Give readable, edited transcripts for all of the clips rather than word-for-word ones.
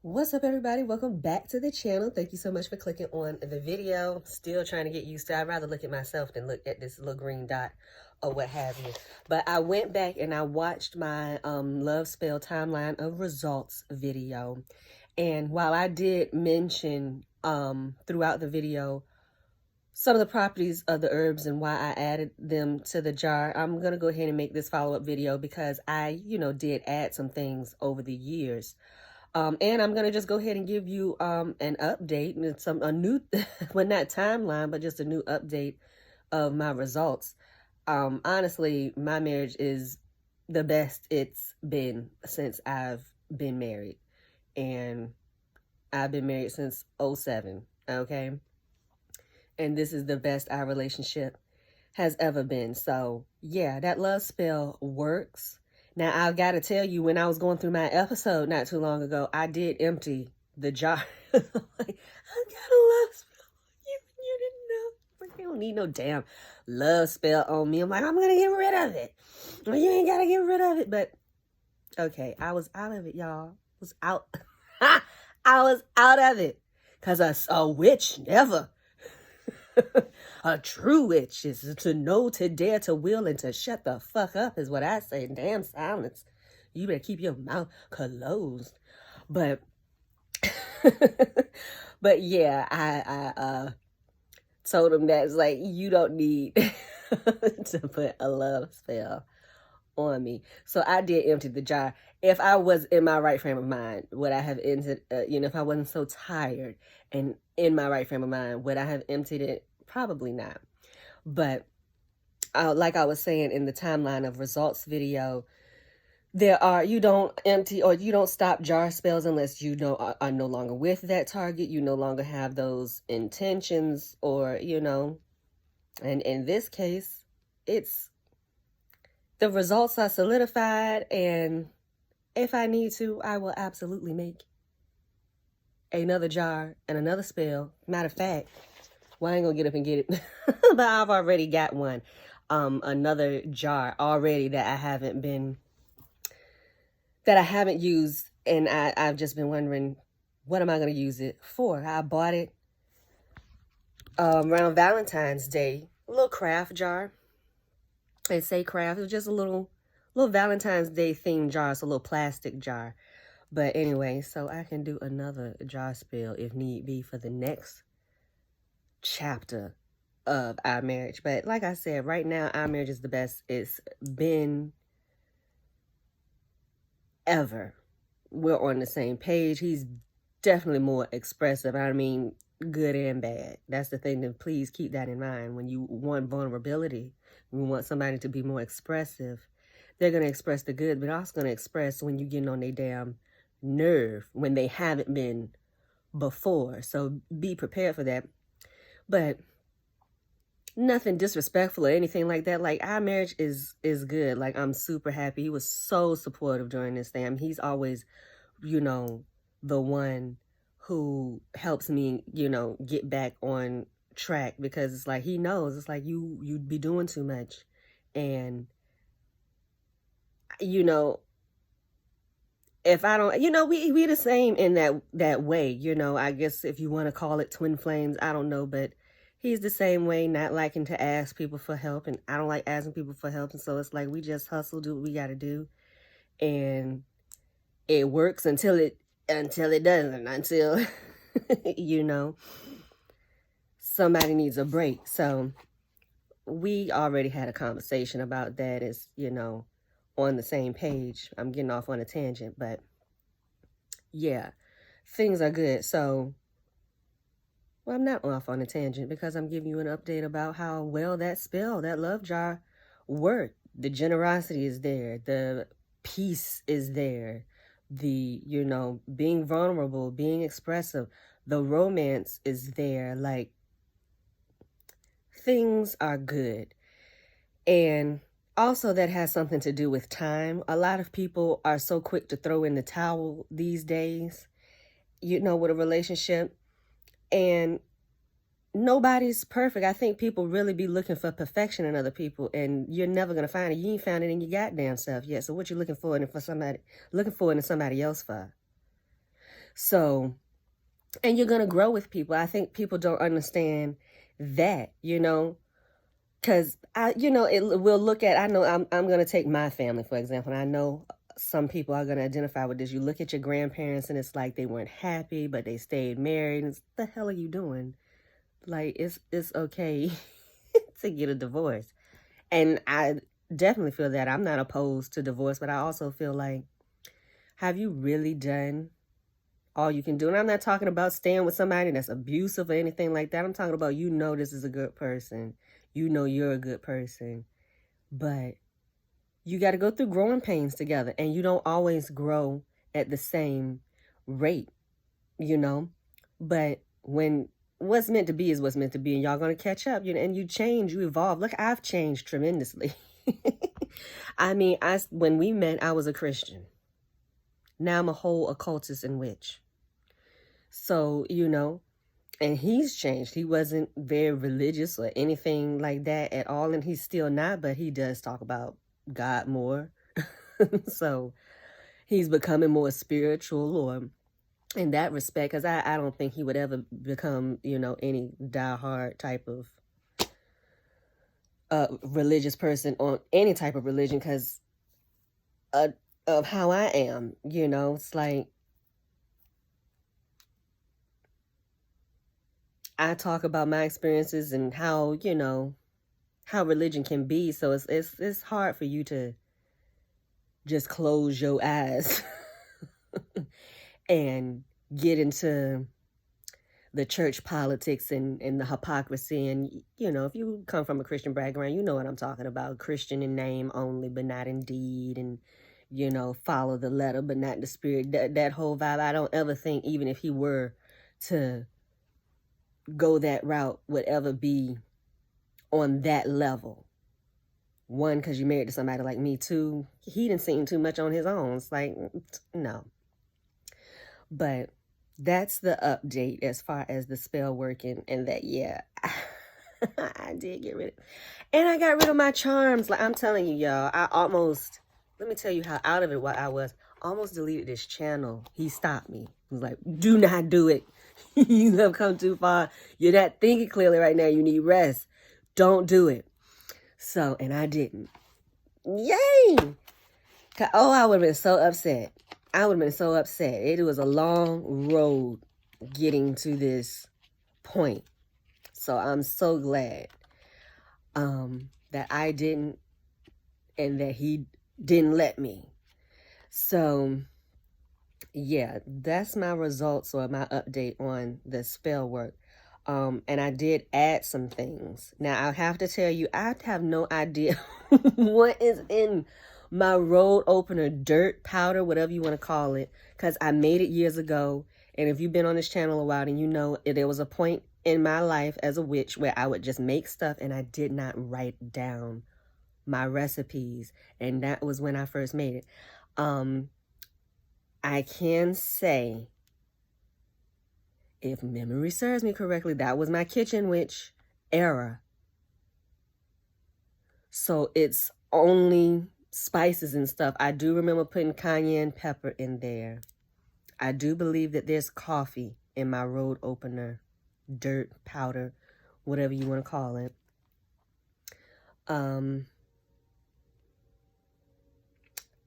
What's up, everybody? Welcome back to the channel. Thank you so much for clicking on the video. Still trying to get used to it. I'd rather look at myself than look at this little green dot or what have you. But I went back and I watched my Love Spell Timeline of Results video. And while I did mention throughout the video some of the properties of the herbs and why I added them to the jar, I'm going to go ahead and make this follow-up video because I, did add some things over the years. And I'm going to just go ahead and give you an update and a new, well, not timeline, but just a new update of my results. Honestly, my marriage is the best it's been since I've been married. And I've been married since 07, okay? And this is the best our relationship has ever been. So, yeah, that love spell works. Now, I've got to tell you, when I was going through my episode not too long ago, I did empty the jar. Like, I got a love spell. You didn't know. You don't need no damn love spell on me. I'm like, I'm going to get rid of it. Well, you ain't got to get rid of it. But, okay, I was out of it, y'all. I was out. I was out of it. Because a witch never. A true witch is to know, to dare, to will, and to shut the fuck up is what I say. Damn silence. You better keep your mouth closed. But, but yeah, I told him that it's like, you don't need to put a love spell on me. So I did empty the jar. If I was in my right frame of mind, would I have emptied, if I wasn't so tired and in my right frame of mind, would I have emptied it? Probably not. But like I was saying in the timeline of results video, you don't empty or you don't stop jar spells unless you are no longer with that target. You no longer have those intentions or, and in this case, the results are solidified, and if I need to, I will absolutely make another jar and another spell. Matter of fact, well, I ain't gonna get up and get it, but I've already got one. Another jar already that I haven't used, and I've just been wondering, what am I gonna use it for? I bought it around Valentine's Day, a little craft jar. They say craft. It was just a little Valentine's Day themed jar. It's a little plastic jar. But anyway, so I can do another jar spell if need be for the next chapter of our marriage. But like I said, right now, our marriage is the best it's been ever. We're on the same page. He's definitely more expressive. I mean, good and bad. That's the thing. Then please keep that in mind. When you want vulnerability, you want somebody to be more expressive, they're going to express the good, but also going to express when you're getting on their damn nerve when they haven't been before. So be prepared for that. But nothing disrespectful or anything like that. Like, our marriage is good. Like, I'm super happy. He was so supportive during this thing. I mean, he's always, the one who helps me, get back on track, because it's like, he knows, it's like, you'd be doing too much. And, if I don't, we the same in that way, I guess if you want to call it twin flames, I don't know, but he's the same way, not liking to ask people for help, and I don't like asking people for help, and so it's like, we just hustle, do what we got to do, and it works until it doesn't, until, somebody needs a break. So we already had a conversation about that, as, on the same page. I'm getting off on a tangent, but yeah, things are good. So, well, I'm not off on a tangent because I'm giving you an update about how well that spell, that love jar, worked. The generosity is there. The peace is there. The, being vulnerable, being expressive. The romance is there. Like, things are good. And also, that has something to do with time. A lot of people are so quick to throw in the towel these days, with a relationship. And nobody's perfect. I think people really be looking for perfection in other people, and you're never going to find it. You ain't found it in your goddamn self yet. So what you looking for in somebody else for? So, and you're going to grow with people. I think people don't understand that, you know, because we'll look at, I know I'm going to take my family, for example, and I know some people are going to identify with this. You look at your grandparents and it's like they weren't happy, but they stayed married. And the hell are you doing? Like, it's okay to get a divorce. And I definitely feel that I'm not opposed to divorce, but I also feel like, have you really done all you can do? And I'm not talking about staying with somebody that's abusive or anything like that. I'm talking about, this is a good person. You're a good person. But you got to go through growing pains together. And you don't always grow at the same rate, But when what's meant to be is what's meant to be, and y'all going to catch up, and you change, you evolve. Look, I've changed tremendously. I mean, when we met, I was a Christian. Now I'm a whole occultist and witch. So, and he's changed. He wasn't very religious or anything like that at all, and he's still not, but he does talk about God more. So he's becoming more spiritual, or in that respect, because I don't think he would ever become, any diehard type of religious person on any type of religion, because of how I am, it's like, I talk about my experiences and how, how religion can be. So it's hard for you to just close your eyes and get into the church politics and the hypocrisy. And, if you come from a Christian background, you know what I'm talking about. Christian in name only, but not in deed. And, follow the letter, but not the spirit. That whole vibe, I don't ever think, even if he were to go that route, would ever be on that level. One, because you're married to somebody like me. Two, he didn't seem too much on his own. It's like, no. But that's the update as far as the spell working, and that, yeah, I did get rid of it. And I got rid of my charms. Like, I'm telling you, y'all, let me tell you how out of it I was. Almost deleted this channel. He stopped me. He was like, do not do it. You have come too far. You're not thinking clearly right now. You need rest. Don't do it. So, and I didn't. Yay! Oh, I would have been so upset. It was a long road getting to this point. So I'm so glad that I didn't, and that he didn't let me. So yeah, that's my results, or my update on the spell work. And I did add some things. Now, I have to tell you, I have no idea what is in my road opener, dirt, powder, whatever you want to call it, because I made it years ago. And if you've been on this channel a while, then you know there was a point in my life as a witch where I would just make stuff and I did not write down my recipes. And that was when I first made it. I can say, if memory serves me correctly, that was my kitchen witch era. So it's only spices and stuff. I do remember putting cayenne pepper in there. I do believe that there's coffee in my road opener, dirt, powder, whatever you want to call it.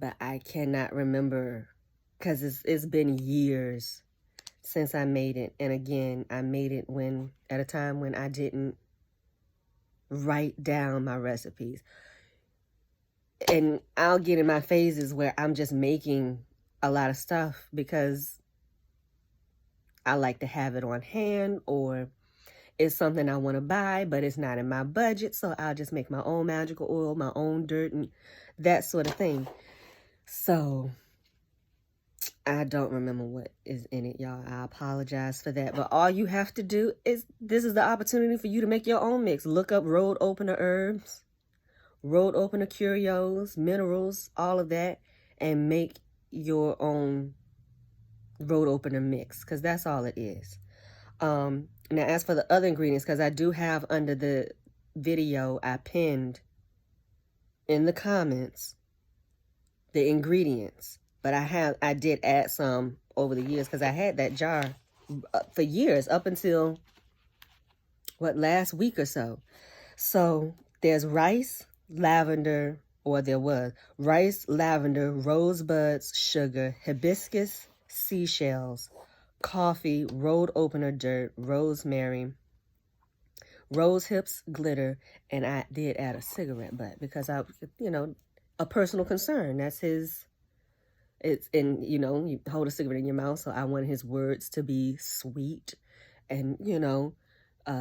But I cannot remember, because it's been years since I made it. And again, I made it at a time when I didn't write down my recipes. And I'll get in my phases where I'm just making a lot of stuff because I like to have it on hand, or it's something I want to buy, but it's not in my budget. So I'll just make my own magical oil, my own dirt, and that sort of thing. So I don't remember what is in it, y'all. I apologize for that. But all you have to do is, this is the opportunity for you to make your own mix. Look up road opener herbs, road opener curios, minerals, all of that, and make your own road opener mix, because that's all it is. Now, as for the other ingredients, because I do have under the video, I pinned in the comments the ingredients. But I did add some over the years because I had that jar for years, up until, last week or so. So there's rice, lavender, or there was rice, lavender, rosebuds, sugar, hibiscus, seashells, coffee, road opener dirt, rosemary, rose hips, glitter, and I did add a cigarette butt because a personal concern. That's his. You hold a cigarette in your mouth, so I wanted his words to be sweet and,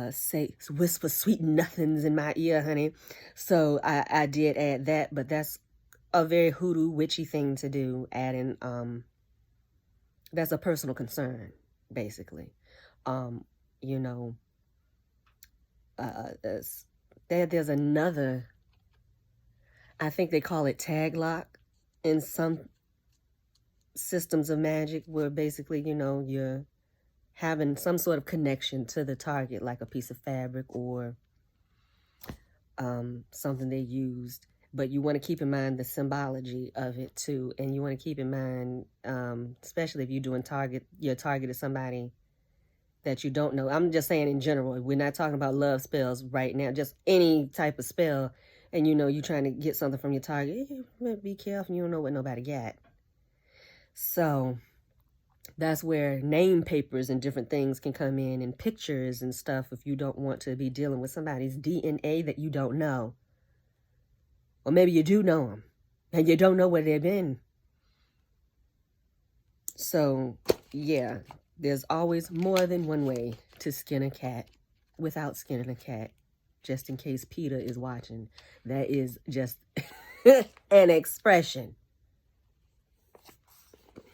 say, whisper sweet nothings in my ear, honey. So I did add that, but that's a very hoodoo witchy thing to do, adding, that's a personal concern, basically. There's another, I think they call it tag lock in some systems of magic, where basically, you're having some sort of connection to the target, like a piece of fabric or something they used. But you want to keep in mind the symbology of it too, and you want to keep in mind, especially if you're doing your target is somebody that you don't know. I'm just saying in general. We're not talking about love spells right now. Just any type of spell, and you're trying to get something from your target. Be careful. You don't know what nobody got. So that's where name papers and different things can come in, and pictures and stuff, if you don't want to be dealing with somebody's DNA that you don't know. Or maybe you do know them, and you don't know where they've been. So, yeah, there's always more than one way to skin a cat without skinning a cat, just in case PETA is watching. That is just an expression.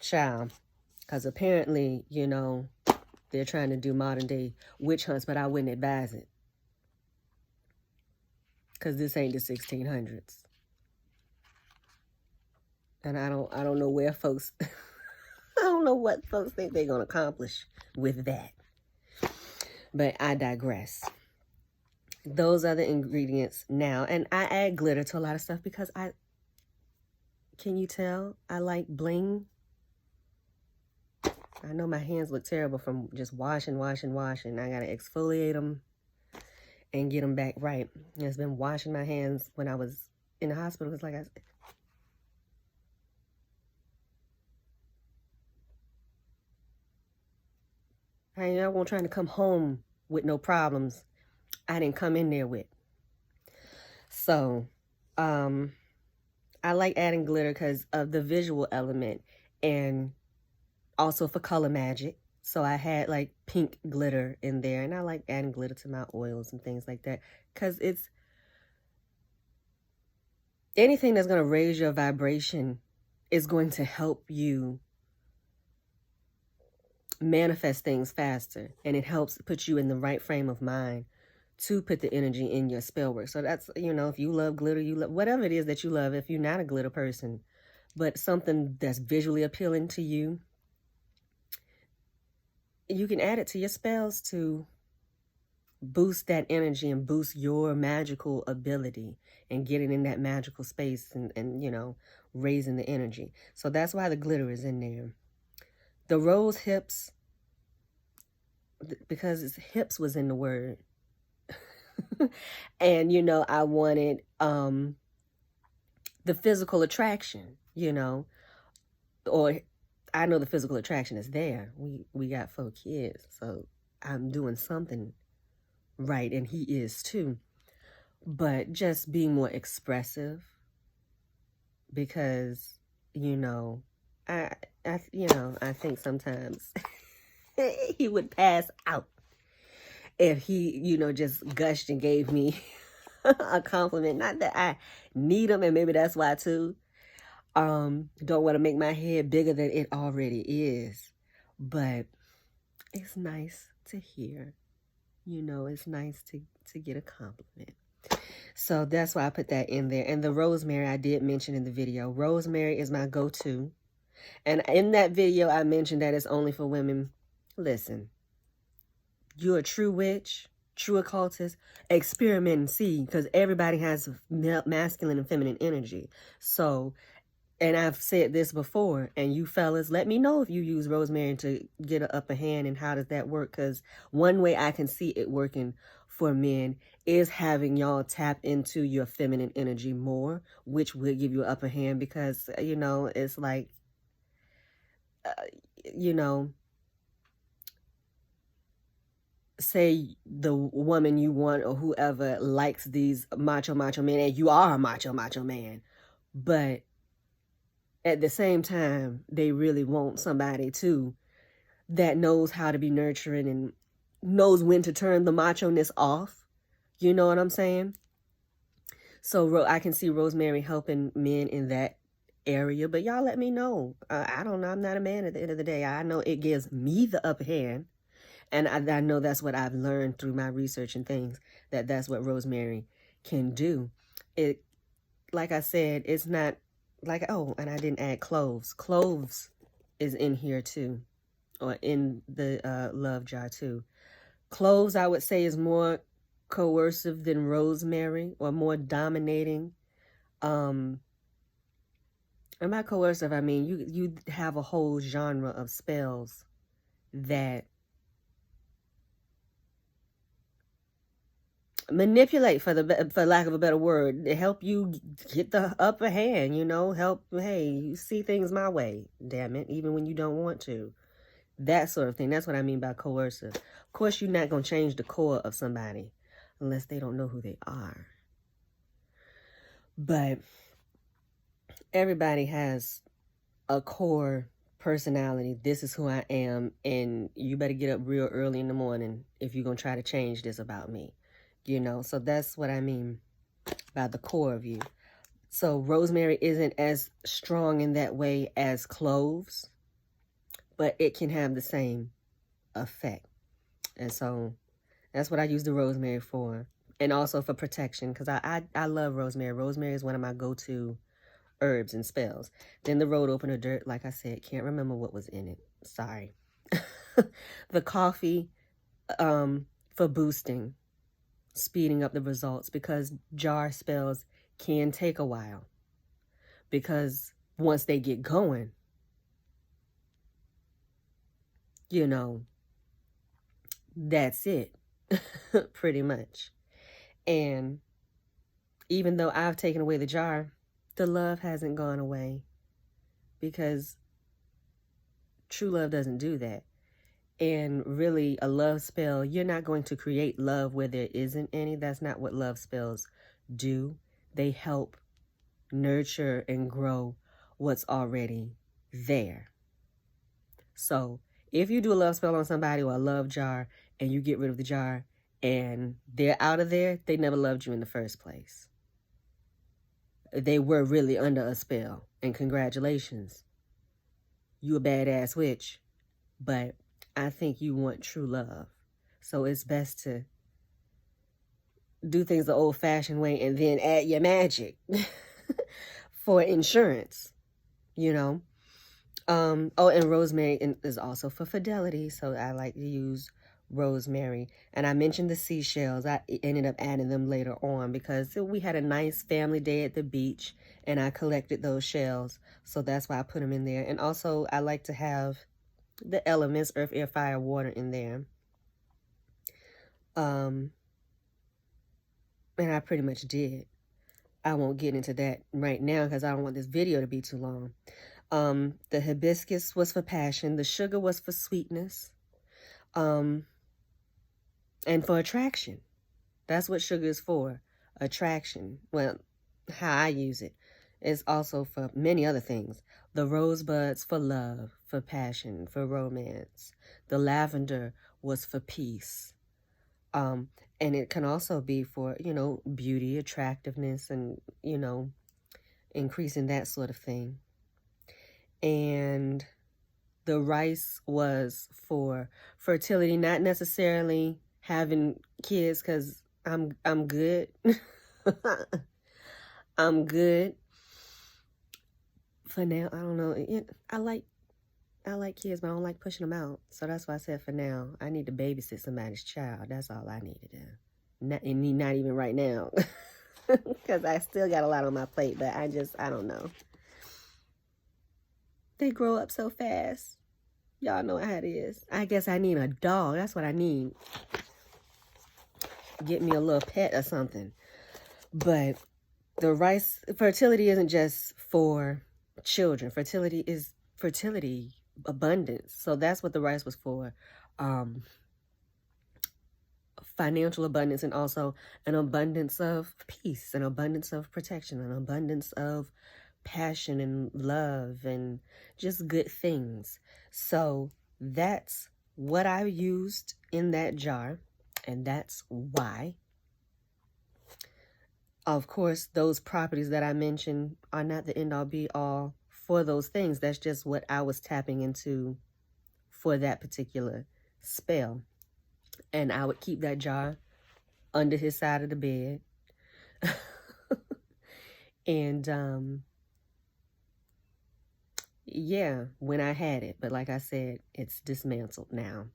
Child. Because apparently, they're trying to do modern day witch hunts, but I wouldn't advise it. Because this ain't the 1600s. And I don't know where folks, I don't know what folks think they're going to accomplish with that. But I digress. Those are the ingredients now. And I add glitter to a lot of stuff because can you tell? I like bling. I know my hands look terrible from just washing. I got to exfoliate them and get them back right. I've been washing my hands when I was in the hospital. It's like I wasn't trying to come home with no problems I didn't come in there with. So, I like adding glitter because of the visual element, and also for color magic. So I had like pink glitter in there, and I like adding glitter to my oils and things like that because it's anything that's going to raise your vibration is going to help you manifest things faster, and it helps put you in the right frame of mind to put the energy in your spell work. So that's, if you love glitter, you love whatever it is that you love. If you're not a glitter person, but something that's visually appealing to you, you can add it to your spells to boost that energy and boost your magical ability and getting in that magical space and raising the energy. So that's why the glitter is in there. The rose hips, because hips was in the word. And, I wanted the physical attraction, or I know the physical attraction is there. We got 4 kids, so I'm doing something right, and he is too. But just being more expressive, because, I think sometimes he would pass out if he, just gushed and gave me a compliment. Not that I need him, and maybe that's why too. Don't want to make my head bigger than it already is. But it's nice to hear. It's nice to get a compliment. So that's why I put that in there. And the rosemary I did mention in the video. Rosemary is my go-to. And in that video, I mentioned that it's only for women. Listen, you're a true witch, true occultist, experiment and see, because everybody has masculine and feminine energy. So and I've said this before, and you fellas, let me know if you use rosemary to get an upper hand and how does that work, because one way I can see it working for men is having y'all tap into your feminine energy more, which will give you an upper hand because, you know, it's like, you know, say the woman you want or whoever likes these macho men, and you are a macho man, but at the same time, they really want somebody too that knows how to be nurturing and knows when to turn the macho-ness off. You know what I'm saying? So I can see rosemary helping men in that area, but y'all let me know. I don't know. I'm not a man at the end of the day. I know it gives me the upper hand, and I know that's what I've learned through my research and things, that's what rosemary can do. It, like I said, it's not like, oh, and I didn't add cloves. Cloves is in here too, or in the love jar too. Cloves, I would say, is more coercive than rosemary, or more dominating. And by coercive, I mean you have a whole genre of spells that manipulate, for lack of a better word, to help you get the upper hand, you know, help, hey, you see things my way, damn it, even when you don't want to. That sort of thing. That's what I mean by coercive. Of course, you're not going to change the core of somebody unless they don't know who they are. But everybody has a core personality. This is who I am, and you better get up real early in the morning if you're going to try to change this about me. You know, so that's what I mean by the core of you. So rosemary isn't as strong in that way as cloves, but it can have the same effect. And so that's what I use the rosemary for. And also for protection, because I love rosemary. Rosemary is one of my go-to herbs and spells. Then the road opener dirt, like I said, can't remember what was in it. Sorry. The coffee for boosting, speeding up the results, because jar spells can take a while. Because once they get going, you know, that's it, pretty much. And even though I've taken away the jar, the love hasn't gone away, because true love doesn't do that. And really, a love spell, you're not going to create love where there isn't any. That's not what love spells do. They help nurture and grow what's already there. So if you do a love spell on somebody or a love jar and you get rid of the jar and they're out of there, they never loved you in the first place. They were really under a spell, and congratulations. You a badass witch, but I think you want true love. So it's best to do things the old-fashioned way and then add your magic for insurance, you know. Oh, and rosemary is also for fidelity, so I like to use rosemary. And I mentioned the seashells. I ended up adding them later on because we had a nice family day at the beach, and I collected those shells, so that's why I put them in there. And also, I like to have the elements, earth, air, fire, water, in there. And I pretty much did. I won't get into that right now because I don't want this video to be too long. The hibiscus was for passion. The sugar was for sweetness. And for attraction. That's what sugar is for. Attraction. Well, how I use it is also for many other things. The rosebuds for love, for passion, for romance. The lavender was for peace. And it can also be for, you know, beauty, attractiveness, and, you know, increasing that sort of thing. And the rice was for fertility, not necessarily having kids, because I'm good. I'm good for now. I don't know. I like kids, but I don't like pushing them out. So that's why I said for now. I need to babysit somebody's child. That's all I need to do. Not even right now. Because I still got a lot on my plate, but I don't know. They grow up so fast. Y'all know how it is. I guess I need a dog. That's what I need. Get me a little pet or something. But the rice, fertility isn't just for children. Fertility is fertility, abundance. So that's what the rice was for. Financial abundance, and also an abundance of peace, an abundance of protection, an abundance of passion and love and just good things. So that's what I used in that jar, and that's why. Of course, those properties that I mentioned are not the end-all be-all for those things. That's just what I was tapping into for that particular spell. And I would keep that jar under his side of the bed. And yeah, when I had it. But like I said, it's dismantled now.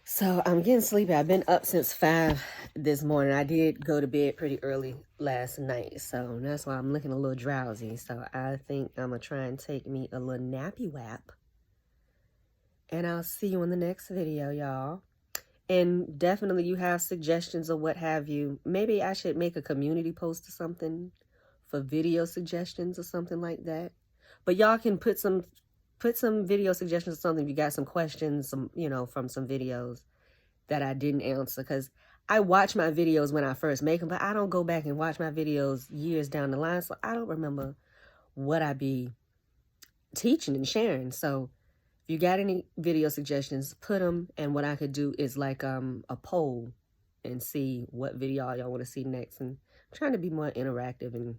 So I'm getting sleepy. I've been up since 5 this morning. I did go to bed pretty early last night. So that's why I'm looking a little drowsy. So I think I'm going to try and take me a little nappy wap. And I'll see you in the next video, y'all. And definitely you have suggestions or what have you. Maybe I should make a community post or something for video suggestions or something like that. But y'all can put some video suggestions or something if you got some questions, from some videos that I didn't answer. Because I watch my videos when I first make them, but I don't go back and watch my videos years down the line. So I don't remember what I be teaching and sharing. So if you got any video suggestions, put them. And what I could do is like a poll and see what video y'all want to see next. And I'm trying to be more interactive and,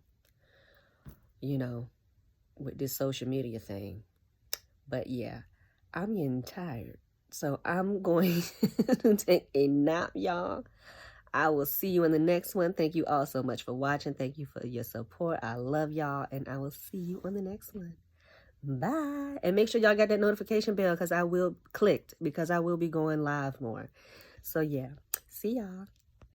with this social media thing. But yeah, I'm getting tired. So I'm going to take a nap, y'all. I will see you in the next one. Thank you all so much for watching. Thank you for your support. I love y'all. And I will see you on the next one. Bye. And make sure y'all got that notification bell because I will be going live more. So yeah, see y'all.